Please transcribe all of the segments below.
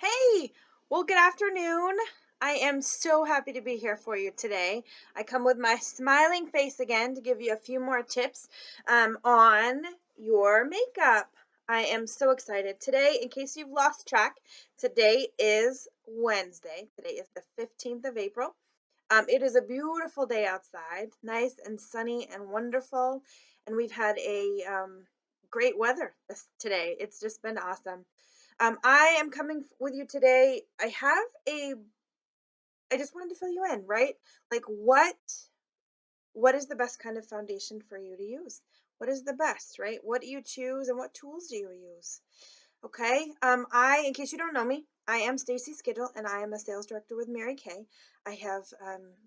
Hey, well, good afternoon. I am so happy to be here for you today. I come with my smiling face again to give you a few more tips on your makeup. I am so excited. Today, in case you've lost track, today is Wednesday. Today is the 15th of April. It is a beautiful day outside, nice and sunny and wonderful. And we've had a great weather today. It's just been awesome. I am coming with you today. I just wanted to fill you in, right? Like what is the best kind of foundation for you to use? What is the best, right? What do you choose and what tools do you use? Okay. In case you don't know me, I am Stacy Skidgel and I am a sales director with Mary Kay. I have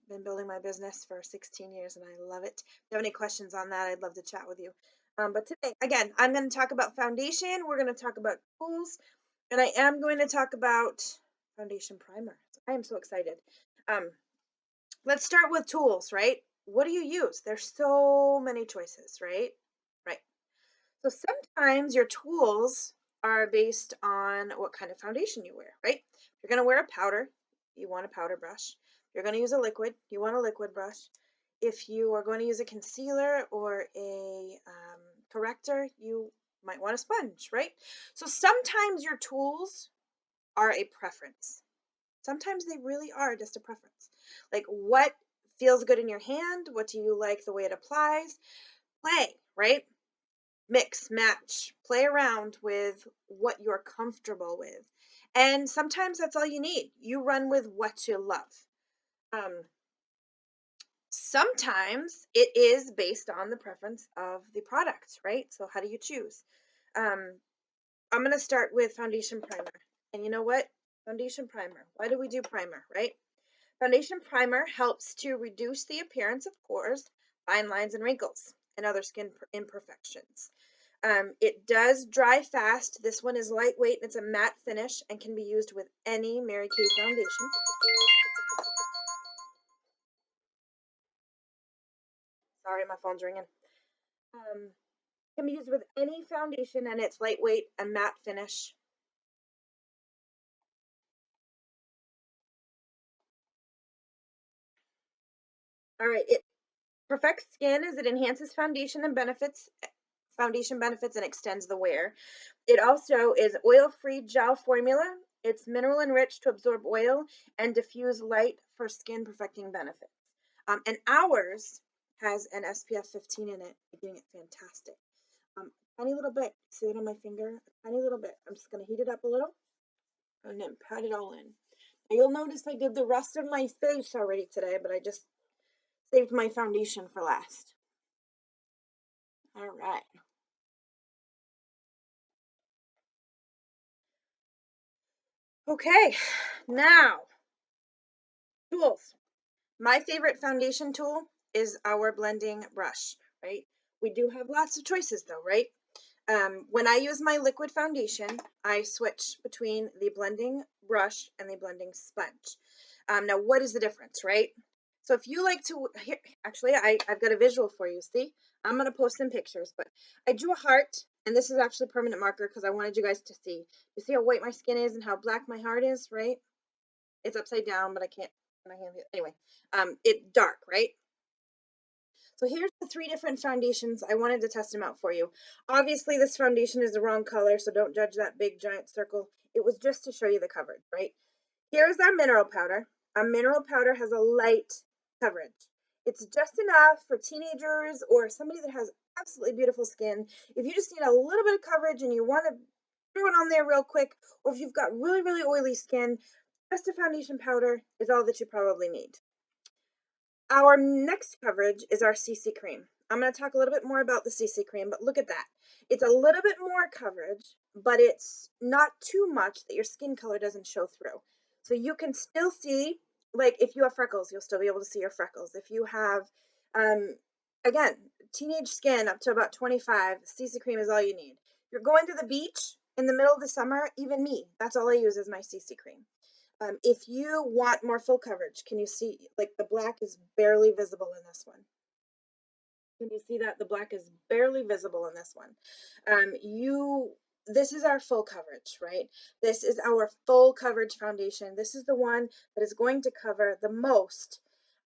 been building my business for 16 years and I love it. If you have any questions on that, I'd love to chat with you. But today, again, I'm going to talk about foundation. We're going to talk about tools, and I am going to talk about foundation primer. I am so excited. Um, let's start with tools, right? What do you use? There's so many choices, right? Right. So sometimes your tools are based on what kind of foundation you wear, right? If you're going to wear a powder, you want a powder brush. If you're going to use a liquid, you want a liquid brush. If you are going to use a concealer or a corrector, you might want a sponge, right? So sometimes your tools are a preference. Sometimes they really are just a preference. Like what feels good in your hand? What do you like the way it applies? Play, right? Mix, match, play around with what you're comfortable with. And sometimes that's all you need. You run with what you love. Um, Sometimes it is based on the preference of the product, right? So how do you choose? Um, I'm going to start with foundation primer. And you know what? Foundation primer. Why do we do primer, right? Foundation primer helps to reduce the appearance of pores, fine lines, and wrinkles, and other skin imperfections. It does dry fast. This one is lightweight and it's a matte finish and can be used with any Mary Kay foundation. Sorry, my phone's ringing. Can be used with any foundation and it's lightweight and matte finish. All right, it perfects skin as it enhances foundation benefits and extends the wear. It also is oil-free gel formula. It's mineral enriched to absorb oil and diffuse light for skin perfecting benefits. And ours has an SPF 15 in it, making it fantastic. Tiny little bit. See it on my finger? A tiny little bit. I'm just going to heat it up a little and then pat it all in. Now you'll notice I did the rest of my face already today, but I just saved my foundation for last. All right. Okay, now tools. My favorite foundation tool is our blending brush, right? We do have lots of choices though, right? When I use my liquid foundation, I switch between the blending brush and the blending sponge. Now, what is the difference, right? So if you like to, here, actually, I've got a visual for you. See, I'm going to post some pictures, but I drew a heart, and this is actually permanent marker because I wanted you guys to see. You see how white my skin is and how black my heart is, right? It's upside down, but I can't, my hand, anyway, it's dark, right? So here's the three different foundations. I wanted to test them out for you. Obviously, this foundation is the wrong color, so don't judge that big giant circle. It was just to show you the coverage, right? Here's our mineral powder. Our mineral powder has a light coverage. It's just enough for teenagers or somebody that has absolutely beautiful skin. If you just need a little bit of coverage and you want to throw it on there real quick, or if you've got really, really oily skin, just a foundation powder is all that you probably need. Our next coverage is our CC cream. I'm going to talk a little bit more about the CC cream, but look at that. It's a little bit more coverage, but it's not too much that your skin color doesn't show through. So you can still see, like if you have freckles, you'll still be able to see your freckles. If you have, um, again, teenage skin up to about 25, CC cream is all you need. You're going to the beach in the middle of the summer, even me, that's all I use is my CC cream. If you want more full coverage, can you see, like the black is barely visible in this one? Can you see that? The black is barely visible in this one. You this is our full coverage, right? This is our full coverage foundation. This is the one that is going to cover the most.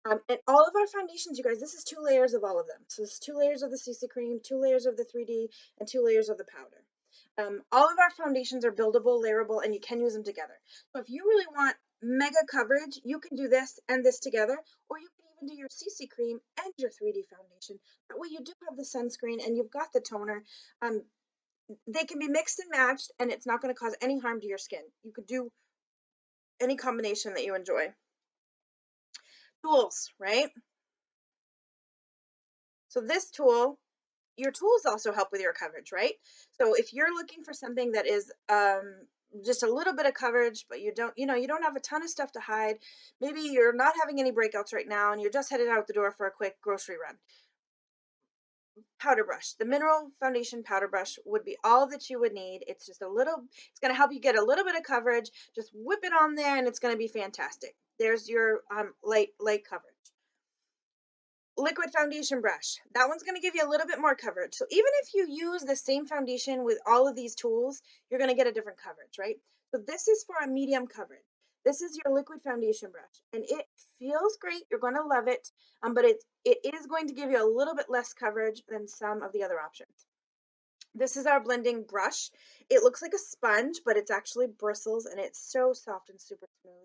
And all of our foundations, you guys, this is 2 layers of all of them. So this is 2 layers of the CC cream, 2 layers of the 3D, and 2 layers of the powder. All of our foundations are buildable, layerable, and you can use them together. So if you really want mega coverage, you can do this and this together, or you can even do your CC cream and your 3D foundation. That way you do have the sunscreen and you've got the toner. Um, they can be mixed and matched, and it's not going to cause any harm to your skin. You could do any combination that you enjoy. Tools, right? So this tool, your tools also help with your coverage, right? So if you're looking for something that is just a little bit of coverage, but you don't, you don't have a ton of stuff to hide. Maybe you're not having any breakouts right now and you're just headed out the door for a quick grocery run. Powder brush. The mineral foundation powder brush would be all that you would need. It's just a little, it's going to help you get a little bit of coverage. Just whip it on there and it's going to be fantastic. There's your light coverage. Liquid foundation brush. That one's going to give you a little bit more coverage. So even if you use the same foundation with all of these tools, you're going to get a different coverage, right? So this is for a medium coverage. This is your liquid foundation brush, and it feels great. You're going to love it, but it is going to give you a little bit less coverage than some of the other options. This is our blending brush. It looks like a sponge, but it's actually bristles and it's so soft and super smooth.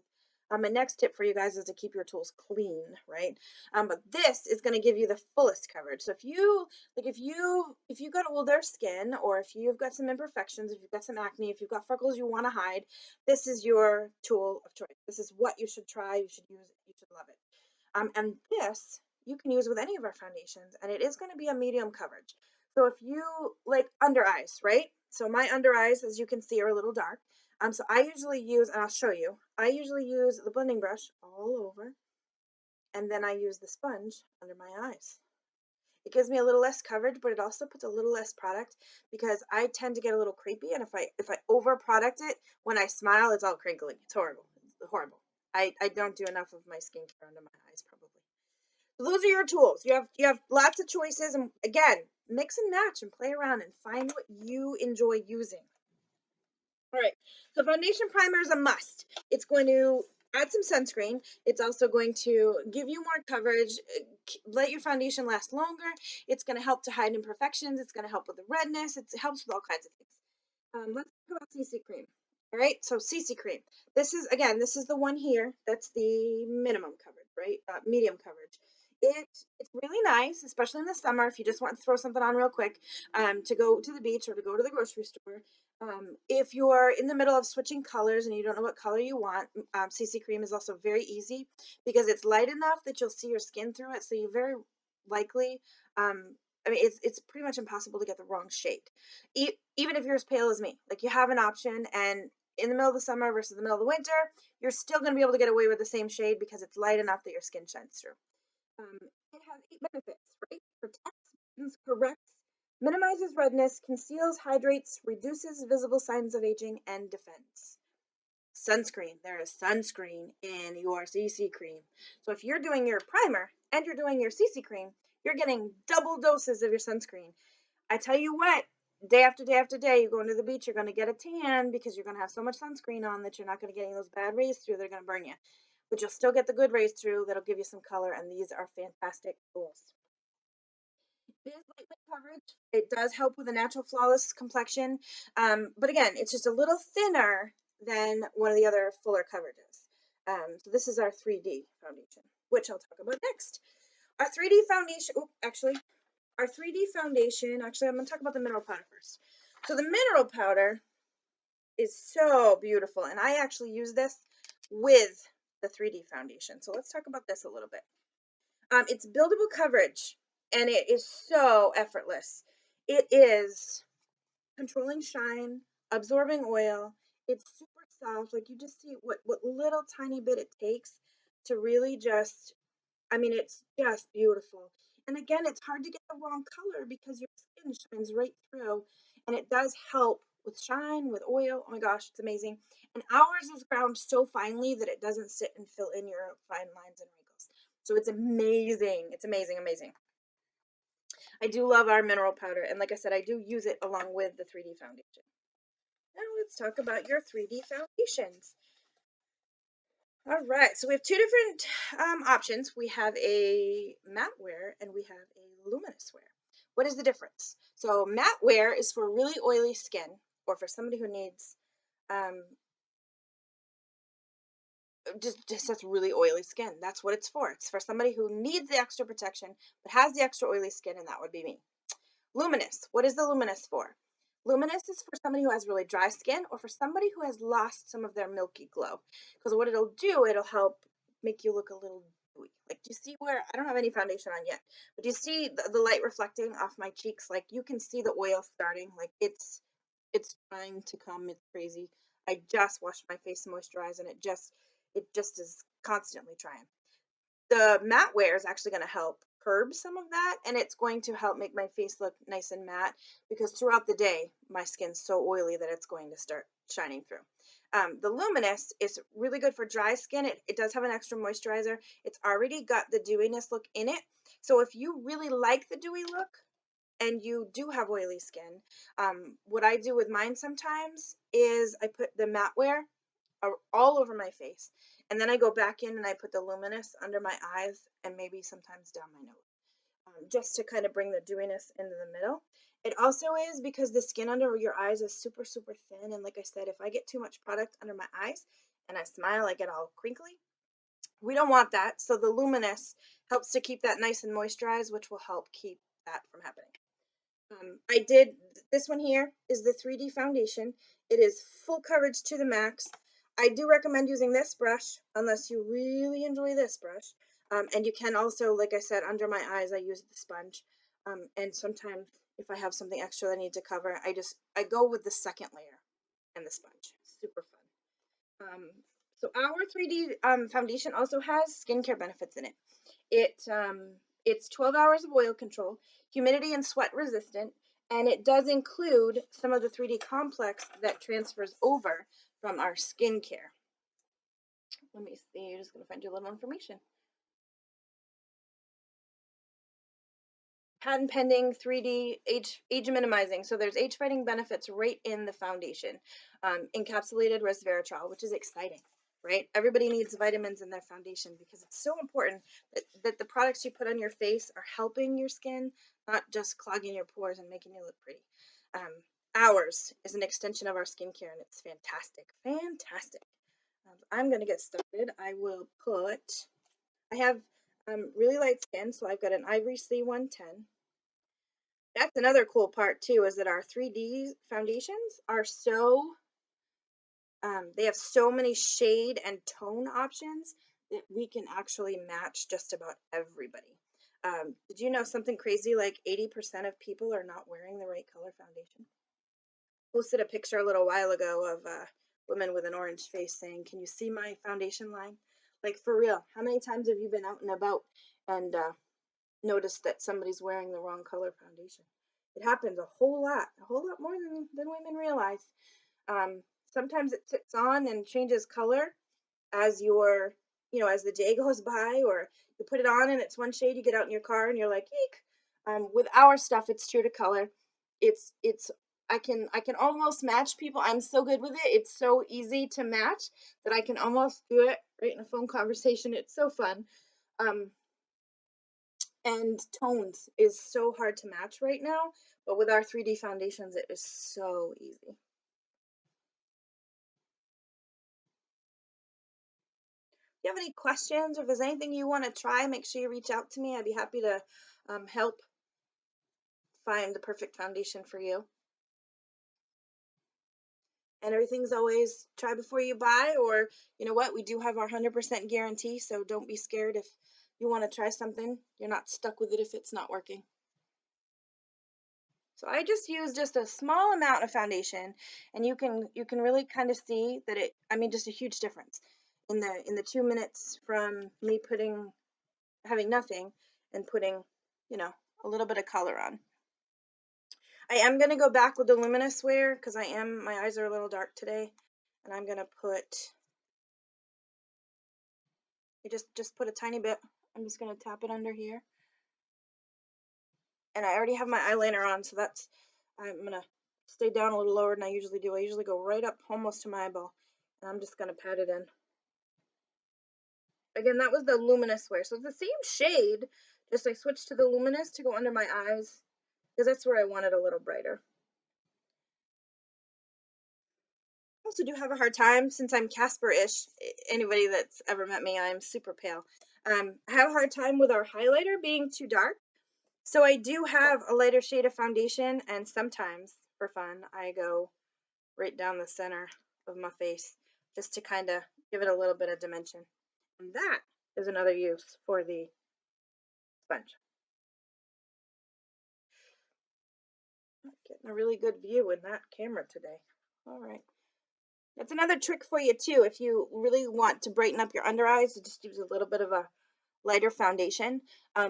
My next tip for you guys is to keep your tools clean, right? But this is going to give you the fullest coverage. So if you got older skin, or if you've got some imperfections, if you've got some acne, if you've got freckles you want to hide, this is your tool of choice. This is what you should try. You should use it. You should love it. And this you can use with any of our foundations, and it is going to be a medium coverage. So if you like under eyes, right? So my under eyes, as you can see, are a little dark. So I usually use, and I'll show you, I usually use the blending brush all over, and then I use the sponge under my eyes. It gives me a little less coverage, but it also puts a little less product because I tend to get a little creepy, and if I over product it, when I smile, it's all crinkly. It's horrible. It's horrible. I don't do enough of my skincare under my eyes, probably. So those are your tools. You have lots of choices, and again, mix and match and play around and find what you enjoy using. All right. So foundation primer is a must. It's going to add some sunscreen. It's also going to give you more coverage, let your foundation last longer. It's going to help to hide imperfections. It's going to help with the redness. It helps with all kinds of things. Let's talk about CC cream. All right, so CC cream. This is the one here. That's the minimum coverage, right? Medium coverage. It's really nice, especially in the summer if you just want to throw something on real quick, to go to the beach or to go to the grocery store. If you're in the middle of switching colors and you don't know what color you want, CC cream is also very easy because it's light enough that you'll see your skin through it. So you very likely, it's pretty much impossible to get the wrong shade. Even if you're as pale as me, like you have an option, and in the middle of the summer versus the middle of the winter, you're still going to be able to get away with the same shade because it's light enough that your skin shines through. It has 8 benefits, right? Protects, corrects, minimizes redness, conceals, hydrates, reduces visible signs of aging, and defends. Sunscreen. There is sunscreen in your CC cream. So if you're doing your primer and you're doing your CC cream, you're getting double doses of your sunscreen. I tell you what, day after day after day, you're going to the beach, you're going to get a tan because you're going to have so much sunscreen on that you're not going to get any of those bad rays through. They're going to burn you. But you'll still get the good rays through that'll give you some color, and these are fantastic tools. It is lightweight coverage. It does help with a natural flawless complexion. But again, it's just a little thinner than one of the other fuller coverages. So this is our 3D foundation, which I'll talk about next. Our 3D foundation, our 3D foundation, actually, I'm going to talk about the mineral powder first. So the mineral powder is so beautiful, and I actually use this with the 3D foundation. So let's talk about this a little bit. It's buildable coverage, and it is so effortless. It is controlling shine, absorbing oil. It's super soft. Like you just see what little tiny bit it takes to really just, it's just beautiful. And again, it's hard to get the wrong color because your skin shines right through, and it does help with shine, with oil. Oh my gosh, it's amazing. And ours is ground so finely that it doesn't sit and fill in your fine lines and wrinkles. So it's amazing. It's amazing, amazing. I do love our mineral powder, and like I said, I do use it along with the 3D foundation. let's talk about your 3D foundations. All right, so we have two different options. We have a matte wear and we have a luminous wear. What is the difference? So matte wear is for really oily skin or for somebody who needs um, just has really oily skin. That's what it's for. It's for somebody who needs the extra protection but has the extra oily skin, and that would be me. Luminous. What is the luminous for? Luminous is for somebody who has really dry skin or for somebody who has lost some of their milky glow. Because what it'll do, it'll help make you look a little dewy. Like, do you see where I don't have any foundation on yet, but do you see the light reflecting off my cheeks? Like, you can see the oil starting. Like, it's trying to come. It's crazy. I just washed my face and moisturized, and it just is constantly trying. The matte wear is actually going to help curb some of that, and it's going to help make my face look nice and matte because throughout the day my skin's so oily that it's going to start shining through. The luminous is really good for dry skin. It does have an extra moisturizer. It's already got the dewiness look in it, so if you really like the dewy look and you do have oily skin, what I do with mine sometimes is I put the matte wear all over my face. And then I go back in and I put the luminous under my eyes and maybe sometimes down my nose, just to kind of bring the dewiness into the middle. It also is because the skin under your eyes is super, super thin. And like I said, if I get too much product under my eyes and I smile, I get all crinkly. We don't want that. So the luminous helps to keep that nice and moisturized, which will help keep that from happening. I did this one here is the 3D foundation. It is full coverage to the max. I do recommend using this brush unless you really enjoy this brush. And you can also, like I said, under my eyes, I use the sponge. And sometimes if I have something extra that I need to cover, I go with the second layer and the sponge. Super fun. So our 3D foundation also has skincare benefits in it. It's 12 hours of oil control, humidity and sweat resistant, and it does include some of the 3D complex that transfers over from our skincare. Let me see, I'm just gonna find you a little information. Patent pending 3D age minimizing. So there's age fighting benefits right in the foundation. Encapsulated resveratrol, which is exciting, right? Everybody needs vitamins in their foundation because it's so important that the products you put on your face are helping your skin, not just clogging your pores and making you look pretty. Ours is an extension of our skincare and it's fantastic, fantastic. I'm gonna get started. I have really light skin, so I've got an Ivory C110. That's another cool part too, is that our 3D foundations are they have so many shade and tone options that we can actually match just about everybody. Did you know something crazy like 80% of people are not wearing the right color foundation? Posted a picture a little while ago of a woman with an orange face saying, "Can you see my foundation line?" Like for real, how many times have you been out and about and noticed that somebody's wearing the wrong color foundation? It happens a whole lot more than women realize. Sometimes it sits on and changes color as as the day goes by, or you put it on and it's one shade, you get out in your car and you're like, eek. With our stuff, it's true to color. It's I can almost match people. I'm so good with it. It's so easy to match that I can almost do it right in a phone conversation. It's so fun. Um, and tones is so hard to match right now, but with our 3D foundations, it is so easy. If you have any questions or if there's anything you want to try, make sure you reach out to me. I'd be happy to help find the perfect foundation for you. And everything's always try before you buy, or you know what, we do have our 100% guarantee, so don't be scared if you want to try something. You're not stuck with it if it's not working. So I just use just a small amount of foundation, and you can really kind of see that just a huge difference in the 2 minutes from me having nothing and putting, a little bit of color on. I am gonna go back with the luminous wear because my eyes are a little dark today, and I'm gonna just put a tiny bit. I'm just gonna tap it under here, and I already have my eyeliner on, so I'm gonna stay down a little lower than I usually do. I usually go right up almost to my eyeball, and I'm just gonna pat it in. Again, that was the luminous wear, so it's the same shade, just I switched to the luminous to go under my eyes, because that's where I want it a little brighter. I also do have a hard time, since I'm Casper-ish. Anybody that's ever met me, I'm super pale. I have a hard time with our highlighter being too dark. So I do have a lighter shade of foundation, and sometimes, for fun, I go right down the center of my face just to kind of give it a little bit of dimension. And that is another use for the sponge. Getting a really good view in that camera today. All right. That's another trick for you too. If you really want to brighten up your under eyes, just use a little bit of a lighter foundation.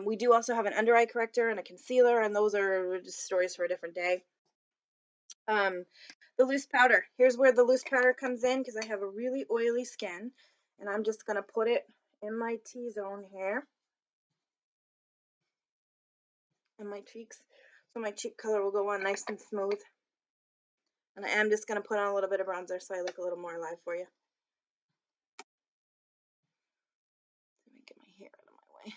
We do also have an under eye corrector and a concealer, and those are just stories for a different day. The loose powder. Here's where the loose powder comes in, because I have a really oily skin, and I'm just gonna put it in my T-zone here, in my cheeks, so my cheek color will go on nice and smooth. And I am just gonna put on a little bit of bronzer so I look a little more alive for you. Let me get my hair out of my way.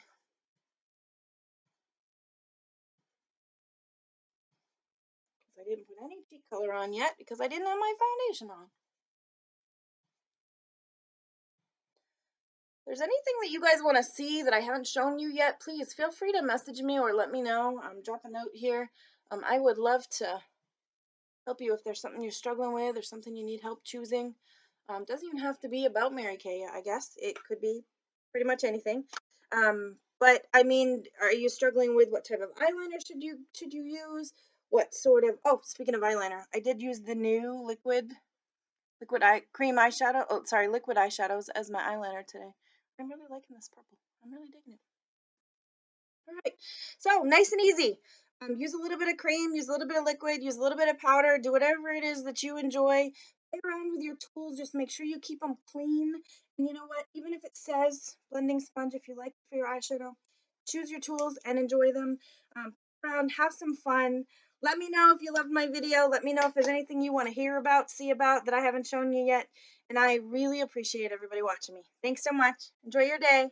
I didn't put any cheek color on yet because I didn't have my foundation on. If there's anything that you guys want to see that I haven't shown you yet, please feel free to message me or let me know. Drop a note here. I would love to help you if there's something you're struggling with or something you need help choosing. Doesn't even have to be about Mary Kay, I guess. It could be pretty much anything. But I mean, are you struggling with what type of eyeliner should you use? What sort of, oh, speaking of eyeliner, I did use the new liquid cream eyeshadow. Oh, sorry, liquid eyeshadows as my eyeliner today. I'm really liking this purple. I'm really digging it. All right, so nice and easy. Use a little bit of cream, use a little bit of liquid, use a little bit of powder, do whatever it is that you enjoy. Play around with your tools, just make sure you keep them clean. And you know what, even if it says blending sponge, if you like it for your eyeshadow, choose your tools and enjoy them. Play around, have some fun. Let me know if you loved my video. Let me know if there's anything you want to hear about, see about that I haven't shown you yet. And I really appreciate everybody watching me. Thanks so much. Enjoy your day.